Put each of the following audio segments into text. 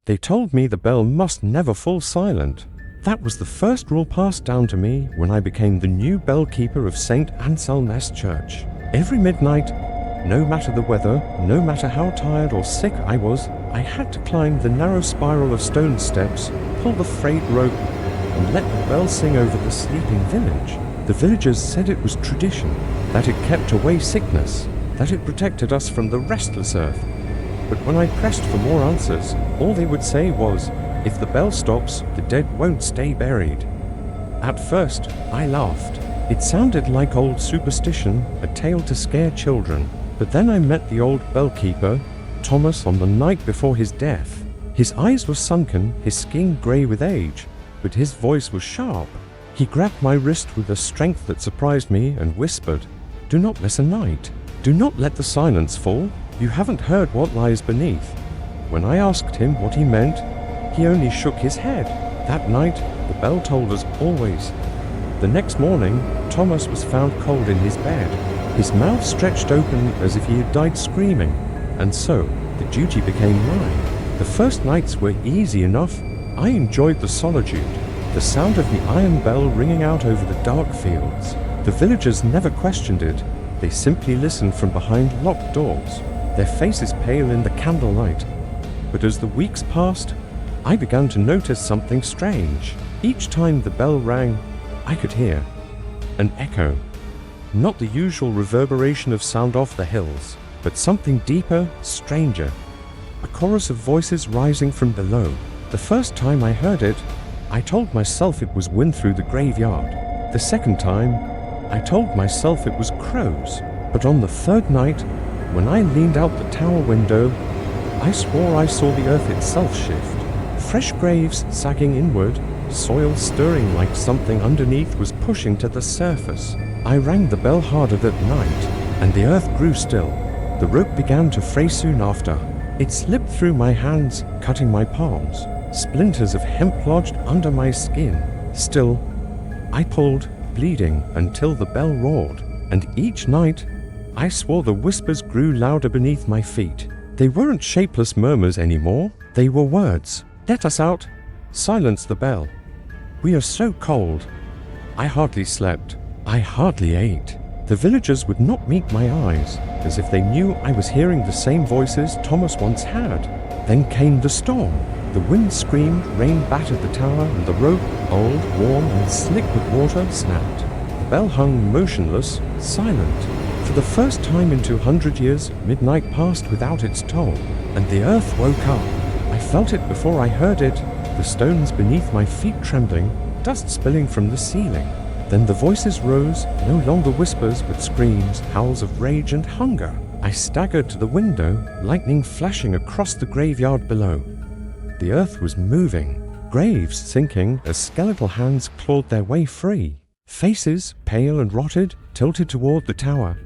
They told me the bell must never fall silent. That was the first rule passed down to me when I became the new bell keeper of St. Anselm's Church. Every midnight, no matter the weather, no matter how tired or sick I was, I had to climb the narrow spiral of stone steps, pull the frayed rope, and let the bell sing over the sleeping village. The villagers said it was tradition, that it kept away sickness, that it protected us from the restless earth. But when I pressed for more answers, all they would say was, if the bell stops, the dead won't stay buried. At first, I laughed. It sounded like old superstition, a tale to scare children. But then I met the old bellkeeper, Thomas, on the night before his death. His eyes were sunken, his skin grey with age, but his voice was sharp. He grabbed my wrist with a strength that surprised me and whispered, "Do not miss a night. Do not let the silence fall. You haven't heard what lies beneath." When I asked him what he meant, he only shook his head. That night, the bell told us always. The next morning, Thomas was found cold in his bed, his mouth stretched open as if he had died screaming, and so the duty became mine. The first nights were easy enough. I enjoyed the solitude, the sound of the iron bell ringing out over the dark fields. The villagers never questioned it. They simply listened from behind locked doors, their faces pale in the candlelight. But as the weeks passed, I began to notice something strange. Each time the bell rang, I could hear an echo. Not the usual reverberation of sound off the hills, but something deeper, stranger. A chorus of voices rising from below. The first time I heard it, I told myself it was wind through the graveyard. The second time, I told myself it was crows. But on the third night, when I leaned out the tower window, I swore I saw the earth itself shift. Fresh graves sagging inward, soil stirring like something underneath was pushing to the surface. I rang the bell harder that night, and the earth grew still. The rope began to fray soon after. It slipped through my hands, cutting my palms. Splinters of hemp lodged under my skin. Still, I pulled, bleeding, until the bell roared. And each night, I swore the whispers grew louder beneath my feet. They weren't shapeless murmurs anymore. They were words. "Let us out. Silence the bell. We are so cold." I hardly slept. I hardly ate. The villagers would not meet my eyes, as if they knew I was hearing the same voices Thomas once had. Then came the storm. The wind screamed, rain battered the tower, and the rope, old, warm, and slick with water, snapped. The bell hung motionless, silent. For the first time in 200 years, midnight passed without its toll, and the earth woke up. I felt it before I heard it, the stones beneath my feet trembling, dust spilling from the ceiling. Then the voices rose, no longer whispers, but screams, howls of rage and hunger. I staggered to the window, lightning flashing across the graveyard below. The earth was moving, graves sinking as skeletal hands clawed their way free. Faces, pale and rotted, tilted toward the tower,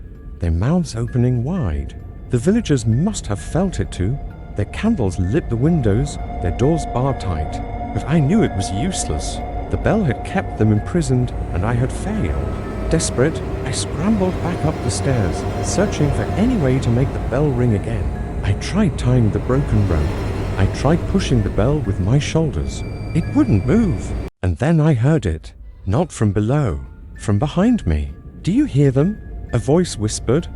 their mouths opening wide. The villagers must have felt it too. Their candles lit the windows, their doors barred tight. But I knew it was useless. The bell had kept them imprisoned, and I had failed. Desperate, I scrambled back up the stairs, searching for any way to make the bell ring again. I tried tying the broken rope. I tried pushing the bell with my shoulders. It wouldn't move. And then I heard it. Not from below, from behind me. "Do you hear them?" a voice whispered.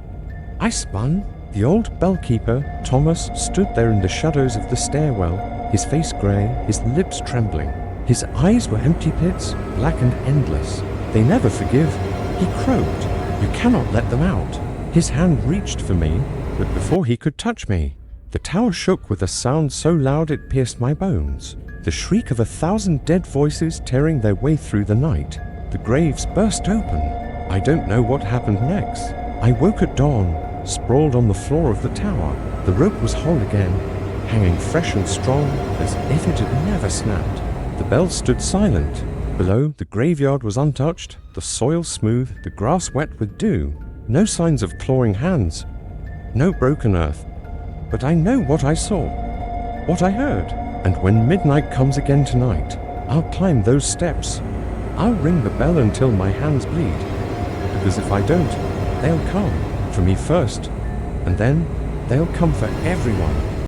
I spun. The old bellkeeper, Thomas, stood there in the shadows of the stairwell, his face grey, his lips trembling. His eyes were empty pits, black and endless. They never forgive. He croaked, "You cannot let them out." His hand reached for me, but before he could touch me, the tower shook with a sound so loud it pierced my bones. The shriek of 1,000 dead voices tearing their way through the night. The graves burst open. I don't know what happened next. I woke at dawn, sprawled on the floor of the tower. The rope was whole again, hanging fresh and strong, as if it had never snapped. The bell stood silent. Below, the graveyard was untouched, the soil smooth, the grass wet with dew. No signs of clawing hands, no broken earth. But I know what I saw, what I heard. And when midnight comes again tonight, I'll climb those steps. I'll ring the bell until my hands bleed. Because if I don't, they'll come. For me first, and then they'll come for everyone.